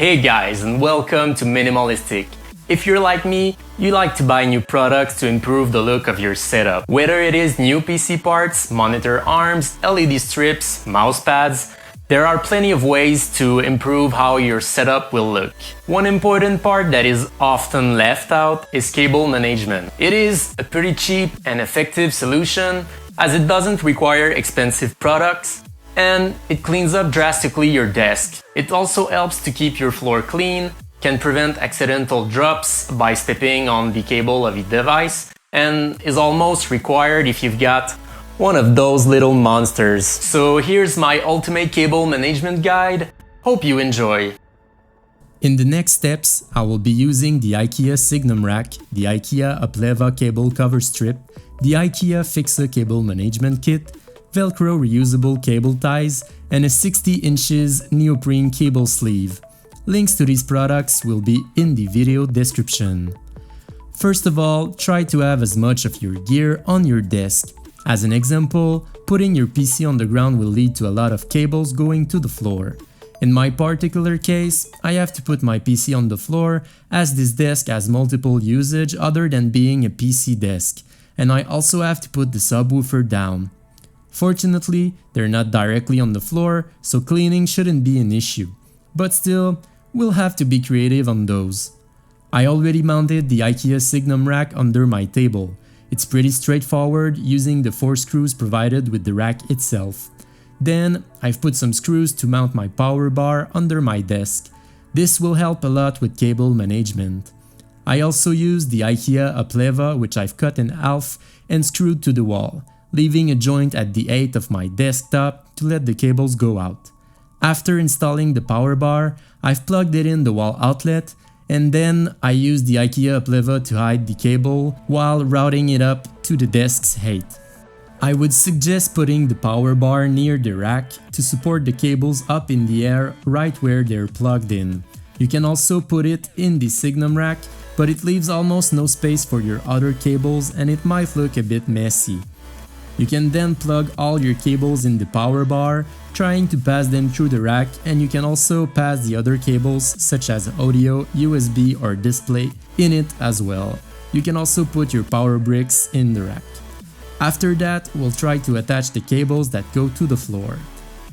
Hey guys, and welcome to Minimalistic. If you're like me, you like to buy new products to improve the look of your setup. Whether it is new PC parts, monitor arms, LED strips, mouse pads, there are plenty of ways to improve how your setup will look. One important part that is often left out is cable management. It is a pretty cheap and effective solution as it doesn't require expensive products and it cleans up drastically your desk. It also helps to keep your floor clean, can prevent accidental drops by stepping on the cable of your device, and is almost required if you've got one of those little monsters. So here's my ultimate cable management guide. Hope you enjoy. In the next steps, I will be using the IKEA Signum Rack, the IKEA Upleva cable cover strip, the IKEA Fixa cable management kit, Velcro reusable cable ties, and a 60 inches neoprene cable sleeve. Links to these products will be in the video description. First of all, try to have as much of your gear on your desk. As an example, putting your PC on the ground will lead to a lot of cables going to the floor. In my particular case, I have to put my PC on the floor as this desk has multiple usage other than being a PC desk, and I also have to put the subwoofer down. Fortunately, they're not directly on the floor, so cleaning shouldn't be an issue. But still, we'll have to be creative on those. I already mounted the IKEA Signum Rack under my table. It's pretty straightforward using the 4 screws provided with the rack itself. Then, I've put some screws to mount my power bar under my desk. This will help a lot with cable management. I also used the IKEA Upleva, which I've cut in half and screwed to the wall, leaving a joint at the height of my desktop to let the cables go out. After installing the power bar, I've plugged it in the wall outlet, and then I used the IKEA Upleva to hide the cable while routing it up to the desk's height. I would suggest putting the power bar near the rack to support the cables up in the air right where they're plugged in. You can also put it in the Signum Rack, but it leaves almost no space for your other cables and it might look a bit messy. You can then plug all your cables in the power bar, trying to pass them through the rack, and you can also pass the other cables such as audio, USB or display in it as well. You can also put your power bricks in the rack. After that, we'll try to attach the cables that go to the floor.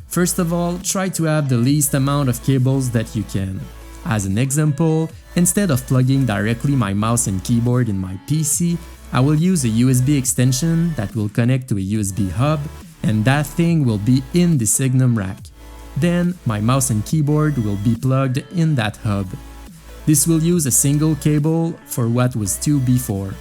First of all, try to have the least amount of cables that you can. As an example, instead of plugging directly my mouse and keyboard in my PC, I will use a USB extension that will connect to a USB hub, and that thing will be in the Signum Rack. Then my mouse and keyboard will be plugged in that hub. This will use a single cable for what was 2 before.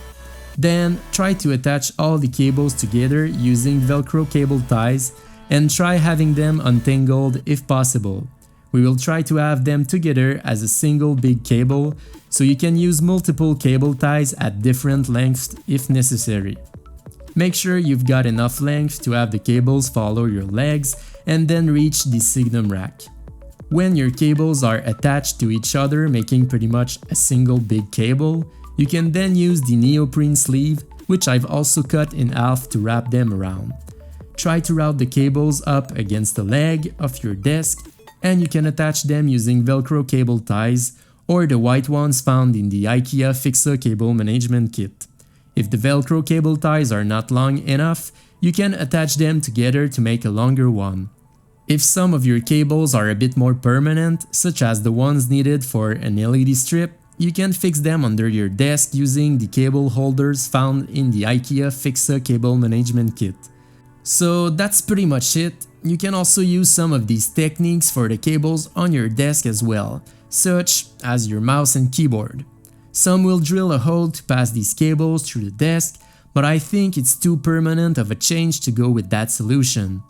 Then try to attach all the cables together using Velcro cable ties and try having them untangled if possible. We will try to have them together as a single big cable, so you can use multiple cable ties at different lengths if necessary. Make sure you've got enough length to have the cables follow your legs and then reach the Signum Rack. When your cables are attached to each other, making pretty much a single big cable, you can then use the neoprene sleeve, which I've also cut in half to wrap them around. Try to route the cables up against the leg of your desk, and you can attach them using Velcro cable ties or the white ones found in the IKEA Fixa cable management kit. If the Velcro cable ties are not long enough, you can attach them together to make a longer one. If some of your cables are a bit more permanent, such as the ones needed for an LED strip, you can fix them under your desk using the cable holders found in the IKEA Fixa cable management kit. So that's pretty much it. You can also use some of these techniques for the cables on your desk as well, such as your mouse and keyboard. Some will drill a hole to pass these cables through the desk, but I think it's too permanent of a change to go with that solution.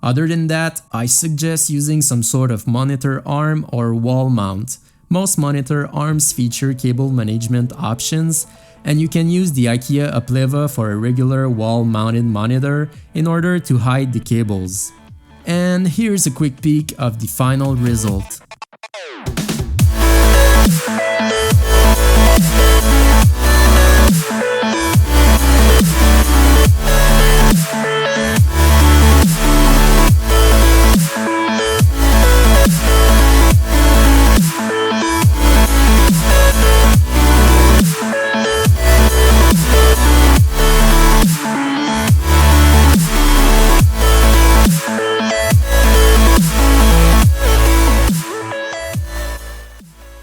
Other than that, I suggest using some sort of monitor arm or wall mount. Most monitor arms feature cable management options, and you can use the IKEA Upleva for a regular wall-mounted monitor in order to hide the cables. And here's a quick peek of the final result.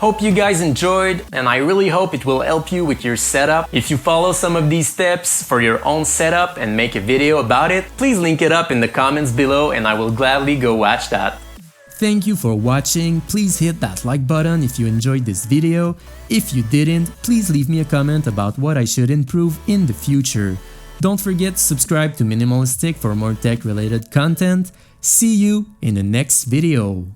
Hope you guys enjoyed, and I really hope it will help you with your setup. If you follow some of these steps for your own setup and make a video about it, please link it up in the comments below and I will gladly go watch that. Thank you for watching. Please hit that like button if you enjoyed this video. If you didn't, please leave me a comment about what I should improve in the future. Don't forget to subscribe to Minimalistic for more tech related content. See you in the next video.